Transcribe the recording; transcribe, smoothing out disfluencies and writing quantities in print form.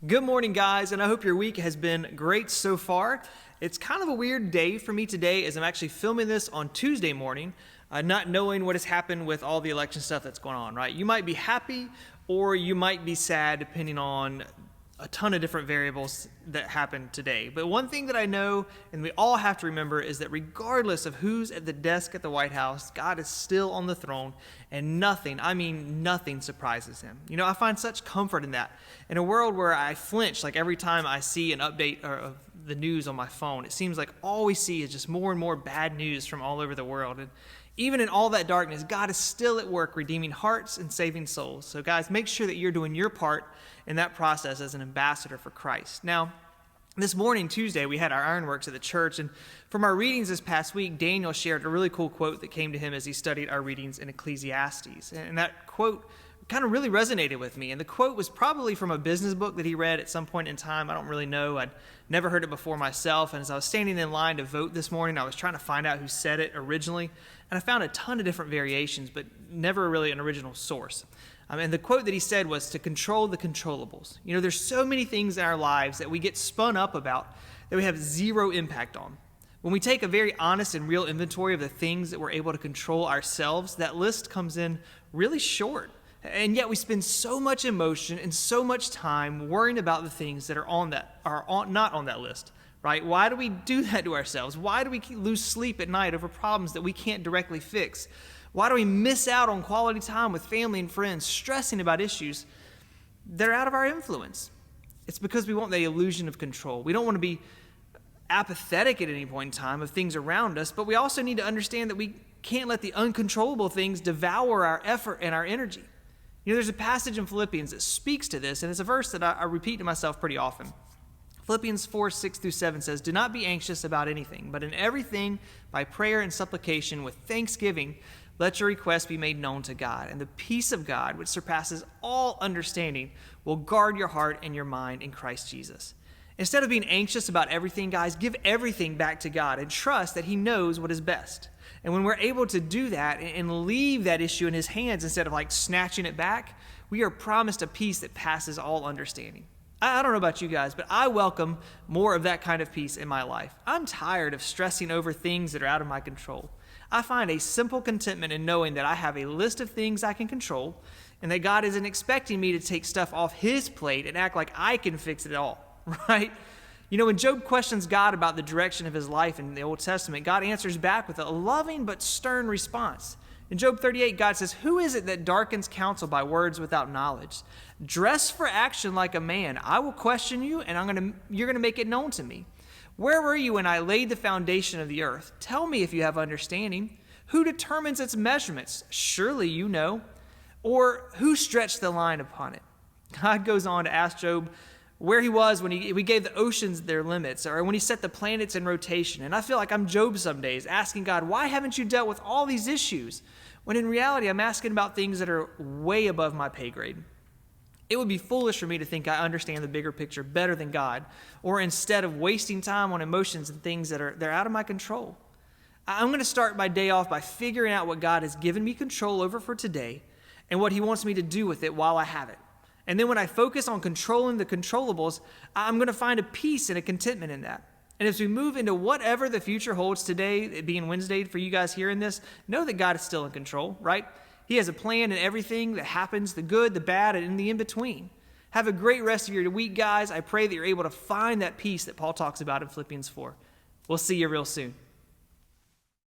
Good morning, guys, and I hope your week has been great so far. It's kind of a weird day for me today as I'm actually filming this on Tuesday morning, not knowing what has happened with all the election stuff that's going on, right? You might be happy or you might be sad depending on a ton of different variables that happened today. But one thing that I know, and we all have to remember, is that regardless of who's at the desk at the White House, God is still on the throne, and nothing, I mean nothing, surprises him. You know, I find such comfort in that. In a world where I flinch, like every time I see an update of the news on my phone, it seems like all we see is just more and more bad news from all over the world. And even in all that darkness, God is still at work redeeming hearts and saving souls. So guys, make sure that you're doing your part in that process as an ambassador for Christ. Now, this morning, Tuesday, we had our Ironworks at the church, and from our readings this past week, Daniel shared a really cool quote that came to him as he studied our readings in Ecclesiastes. And that quote kind of really resonated with me. And the quote was probably from a business book that he read at some point in time. I don't really know. I'd never heard it before myself. And as I was standing in line to vote this morning, I was trying to find out who said it originally. And I found a ton of different variations, but never really an original source. And the quote that he said was to control the controllables. You know, there's so many things in our lives that we get spun up about that we have zero impact on. When we take a very honest and real inventory of the things that we're able to control ourselves, that list comes in really short. And yet we spend so much emotion and so much time worrying about the things that are not on that list, right? Why do we do that to ourselves? Why do we lose sleep at night over problems that we can't directly fix? Why do we miss out on quality time with family and friends, stressing about issues that are out of our influence? It's because we want the illusion of control. We don't want to be apathetic at any point in time of things around us, but we also need to understand that we can't let the uncontrollable things devour our effort and our energy. You know, there's a passage in Philippians that speaks to this, and it's a verse that I repeat to myself pretty often. Philippians 4:6-7 says, "Do not be anxious about anything, but in everything, by prayer and supplication with thanksgiving, let your requests be made known to God. And the peace of God, which surpasses all understanding, will guard your heart and your mind in Christ Jesus." Instead of being anxious about everything, guys, give everything back to God and trust that He knows what is best. And when we're able to do that and leave that issue in His hands instead of like snatching it back, we are promised a peace that passes all understanding. I don't know about you guys, but I welcome more of that kind of peace in my life. I'm tired of stressing over things that are out of my control. I find a simple contentment in knowing that I have a list of things I can control and that God isn't expecting me to take stuff off His plate and act like I can fix it all, right? You know, when Job questions God about the direction of his life in the Old Testament, God answers back with a loving but stern response. In Job 38, God says, "Who is it that darkens counsel by words without knowledge? Dress for action like a man. I will question you, and you're going to make it known to me. Where were you when I laid the foundation of the earth? Tell me if you have understanding. Who determines its measurements? Surely you know. Or who stretched the line upon it?" God goes on to ask Job where he was when we gave the oceans their limits, or when He set the planets in rotation. And I feel like I'm Job some days, asking God, why haven't you dealt with all these issues? When in reality, I'm asking about things that are way above my pay grade. It would be foolish for me to think I understand the bigger picture better than God, or instead of wasting time on emotions and things they're out of my control. I'm going to start my day off by figuring out what God has given me control over for today and what He wants me to do with it while I have it. And then when I focus on controlling the controllables, I'm going to find a peace and a contentment in that. And as we move into whatever the future holds today, it being Wednesday for you guys hearing this, know that God is still in control, right? He has a plan in everything that happens, the good, the bad, and in the in-between. Have a great rest of your week, guys. I pray that you're able to find that peace that Paul talks about in Philippians 4. We'll see you real soon.